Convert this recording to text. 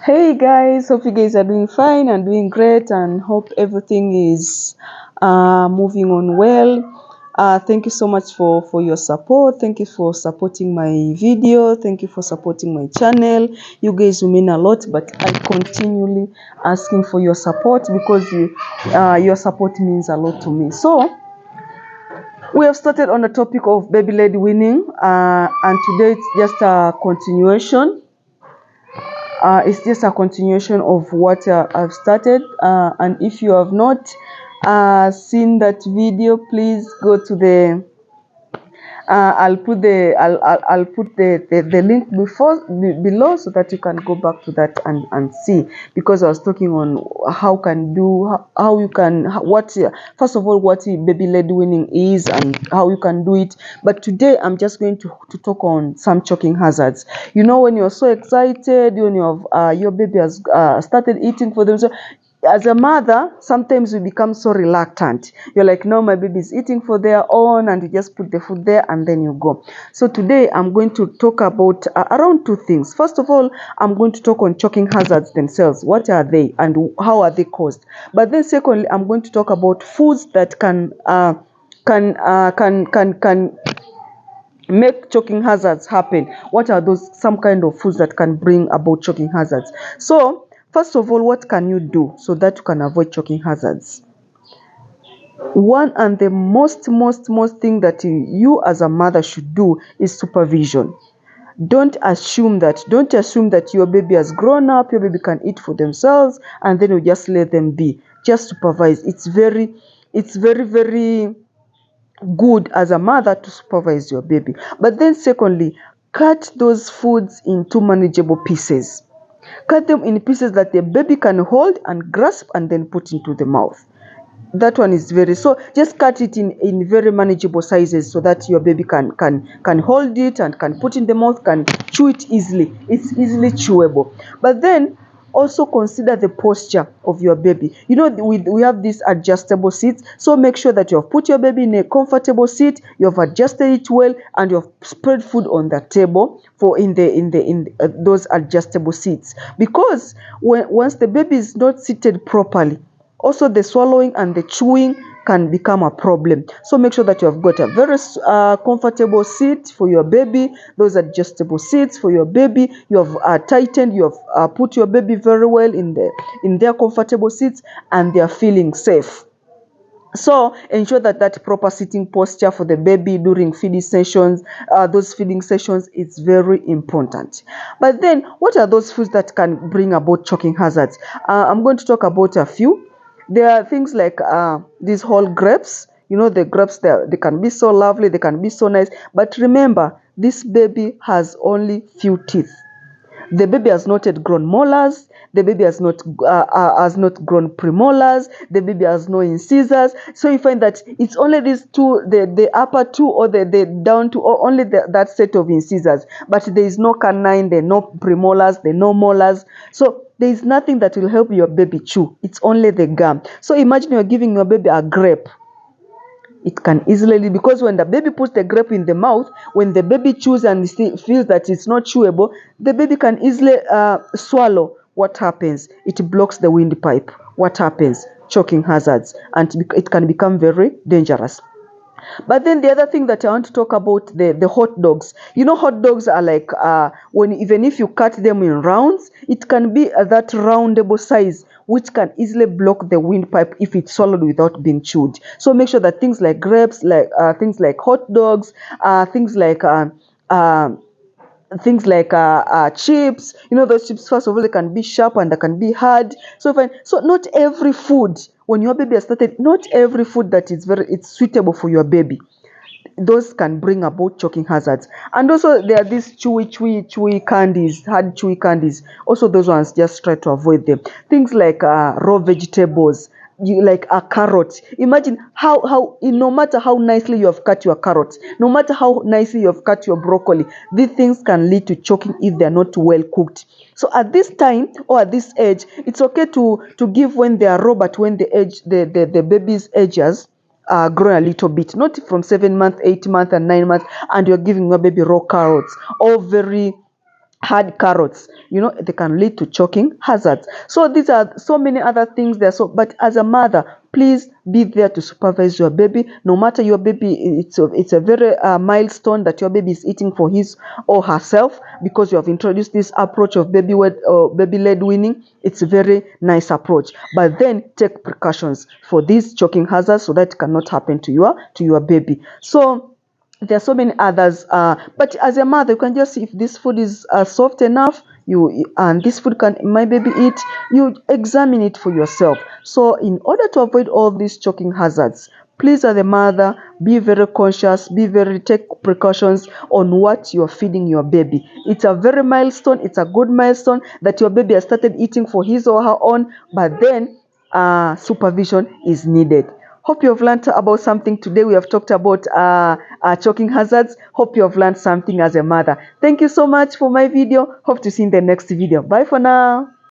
Hey guys, hope you guys are doing fine and doing great, and hope everything is moving on well. Thank you so much for your support. Thank you for supporting my video. Thank you for supporting my channel. You guys mean a lot, but I continually asking for your support because your support means a lot to me. So we have started on the topic of baby-led winning, and today it's just a continuation. It's just a continuation of what I've started, and if you have not seen that video, please go to the I'll put the link below so that you can go back to that and see, because I was talking on how you can first of all what baby led winning is and how you can do it. But today I'm just going to talk on some choking hazards. You know, when you're so excited, when you have your baby has started eating for themselves, as a mother, sometimes we become so reluctant. You're like, no, my baby is eating for their own, and you just put the food there and then you go. So today I'm going to talk about around two things. First of all, I'm going to talk on choking hazards themselves. What are they and how are they caused? But then secondly, I'm going to talk about foods that can make choking hazards happen. What are some kind of foods that can bring about choking hazards? So first of all, what can you do so that you can avoid choking hazards? One and the most thing that you as a mother should do is supervision. Don't assume that your baby has grown up, your baby can eat for themselves, and then you just let them be. Just supervise. It's very good as a mother to supervise your baby. But then secondly, cut those foods into manageable pieces. Cut them in pieces that the baby can hold and grasp and then put into the mouth. That one is so just cut it in very manageable sizes so that your baby can hold it and can put in the mouth, can chew it easily. It's easily chewable. But then also consider the posture of your baby. You know, we have these adjustable seats, so make sure that you have put your baby in a comfortable seat, you have adjusted it well, and you have spread food on the table for in those adjustable seats. Because once the baby is not seated properly, also the swallowing and the chewing can become a problem. So make sure that you have got a very comfortable seat for your baby, those adjustable seats for your baby. You have tightened, you have put your baby very well in their comfortable seats, and they are feeling safe. So ensure that proper sitting posture for the baby during feeding sessions, those feeding sessions, is very important. But then what are those foods that can bring about choking hazards? I'm going to talk about a few. There are things like these whole grapes. You know, the grapes, they can be so lovely, they can be so nice. But remember, this baby has only few teeth. The baby has not yet grown molars. The baby has not grown premolars. The baby has no incisors. So you find that it's only these two, the upper two or the down two, or only that set of incisors. But there is no canine, there are no premolars, there are no molars. So there is nothing that will help your baby chew. It's only the gum. So imagine you're giving your baby a grape. It can easily, because when the baby puts the grape in the mouth, when the baby chews and feels that it's not chewable, the baby can easily swallow. What happens? It blocks the windpipe. What happens? Choking hazards, and it can become very dangerous. But then the other thing that I want to talk about, the hot dogs. You know, hot dogs are like even if you cut them in rounds, it can be that roundable size, which can easily block the windpipe if it's swallowed without being chewed. So make sure that things like grapes, things like hot dogs, things like chips. You know, those chips, first of all, they can be sharp and they can be hard. So not every food, when your baby has started, not every food that it's suitable for your baby. Those can bring about choking hazards. And also there are these chewy candies, hard chewy candies. Also those ones, just try to avoid them. Things like raw vegetables, like a carrot. Imagine how no matter how nicely you have cut your carrots, no matter how nicely you have cut your broccoli, these things can lead to choking if they are not well cooked. So at this time or at this age, it's okay to give when they are raw, but when the baby's ages grown a little bit, not from 7 months, 8 months, and 9 months, and you're giving your baby raw carrots, or very hard carrots, they can lead to choking hazards. So these are so many other things there. So, but as a mother, please be there to supervise your baby. No matter your baby, it's a very milestone that your baby is eating for his or herself, because you have introduced this approach of baby-led weaning. It's a very nice approach. But then take precautions for these choking hazards so that it cannot happen to your baby. So there are so many others, but as a mother, you can just see if this food is soft enough, and this food can my baby eat. You examine it for yourself. So in order to avoid all these choking hazards, please, as a mother, be very conscious, take precautions on what you're feeding your baby. It's a very milestone, it's a good milestone that your baby has started eating for his or her own, but then supervision is needed. Hope you have learned about something today. We have talked about choking hazards. Hope you have learned something as a mother. Thank you so much for my video. Hope to see you in the next video. Bye for now.